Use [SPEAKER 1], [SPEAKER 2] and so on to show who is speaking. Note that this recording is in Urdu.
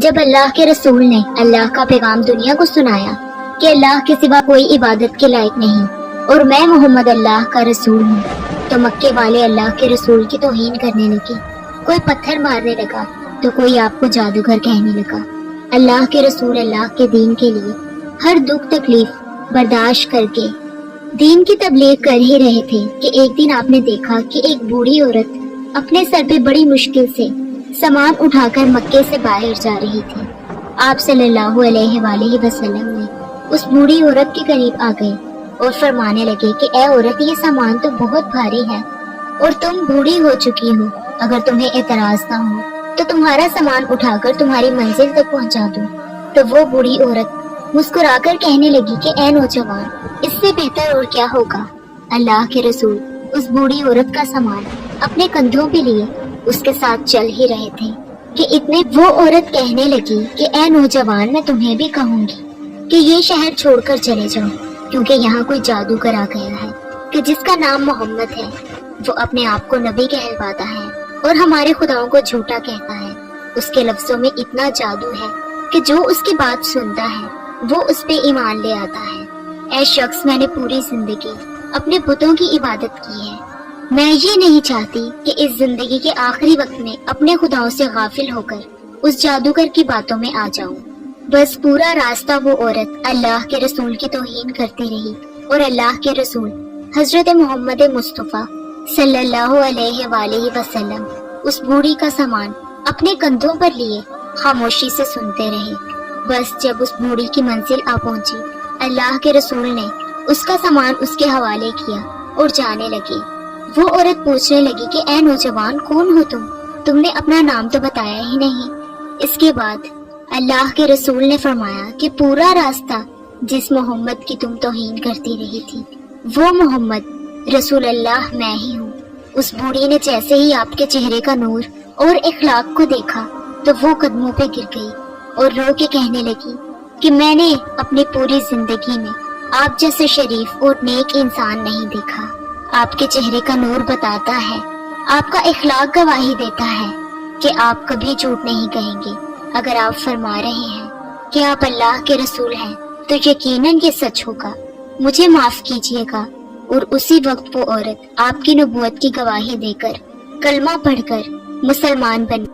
[SPEAKER 1] جب اللہ کے رسول نے اللہ کا پیغام دنیا کو سنایا کہ اللہ کے سوا کوئی عبادت کے لائق نہیں اور میں محمد اللہ کا رسول ہوں، تو مکے والے اللہ کے رسول کی توہین کرنے لگے۔ کوئی پتھر مارنے لگا تو کوئی آپ کو جادوگر کہنے لگا۔ اللہ کے رسول اللہ کے دین کے لیے ہر دکھ تکلیف برداشت کر کے دین کی تبلیغ کر ہی رہے تھے کہ ایک دن آپ نے دیکھا کہ ایک بوڑھی عورت اپنے سر پہ بڑی مشکل سے سامان اٹھا کر مکے سے باہر جا رہی تھی۔ آپ صلی اللہ علیہ وآلہ وسلم نے اس بوڑھی عورت کے قریب آ گئے اور فرمانے لگے کہ اے عورت، یہ سامان تو بہت بھاری ہے اور تم بوڑھی ہو چکی ہو، اگر تمہیں اعتراض نہ ہو تو تمہارا سامان اٹھا کر تمہاری منزل تک پہنچا دوں۔ تو وہ بوڑھی عورت مسکرا کر کہنے لگی کہ اے نوجوان، اس سے بہتر اور کیا ہوگا۔ اللہ کے رسول اس بوڑھی عورت کا سامان اپنے کندھوں پہ لیے اس کے ساتھ چل ہی رہے تھے کہ اتنے وہ عورت کہنے لگی کہ اے نوجوان، میں تمہیں بھی کہوں گی کہ یہ شہر چھوڑ کر چلے جاؤ، کیونکہ یہاں کوئی جادوگر آ گیا ہے کہ جس کا نام محمد ہے۔ وہ اپنے آپ کو نبی کہلواتا ہے اور ہمارے خداؤں کو جھوٹا کہتا ہے۔ اس کے لفظوں میں اتنا جادو ہے کہ جو اس کی بات سنتا ہے وہ اس پہ ایمان لے آتا ہے۔ اے شخص، میں نے پوری زندگی اپنے بتوں کی عبادت کی ہے۔ میں یہ نہیں چاہتی کہ اس زندگی کے آخری وقت میں اپنے خداؤں سے غافل ہو کر اس جادوگر کی باتوں میں آ جاؤں۔ بس پورا راستہ وہ عورت اللہ کے رسول کی توہین کرتی رہی اور اللہ کے رسول حضرت محمد مصطفیٰ صلی اللہ علیہ وآلہ وسلم اس بوڑھی کا سامان اپنے کندھوں پر لیے خاموشی سے سنتے رہے۔ بس جب اس بوڑھی کی منزل آ پہنچی، اللہ کے رسول نے اس کا سامان اس کے حوالے کیا اور جانے لگی۔ وہ عورت پوچھنے لگی کہ اے نوجوان، کون ہو تم نے اپنا نام تو بتایا ہی نہیں۔ اس کے بعد اللہ کے رسول نے فرمایا کہ پورا راستہ جس محمد کی تم توہین کرتی رہی تھی وہ محمد رسول اللہ میں ہی ہوں۔ اس بوڑھی نے جیسے ہی آپ کے چہرے کا نور اور اخلاق کو دیکھا تو وہ قدموں پہ گر گئی اور رو کے کہنے لگی کہ میں نے اپنی پوری زندگی میں آپ جیسے شریف اور نیک انسان نہیں دیکھا۔ آپ کے چہرے کا نور بتاتا ہے، آپ کا اخلاق گواہی دیتا ہے کہ آپ کبھی جھوٹ نہیں کہیں گے۔ اگر آپ فرما رہے ہیں کہ آپ اللہ کے رسول ہیں تو یقیناً یہ سچ ہوگا، مجھے معاف کیجیے گا۔ اور اسی وقت وہ عورت آپ کی نبوت کی گواہی دے کر کلمہ پڑھ کر مسلمان بن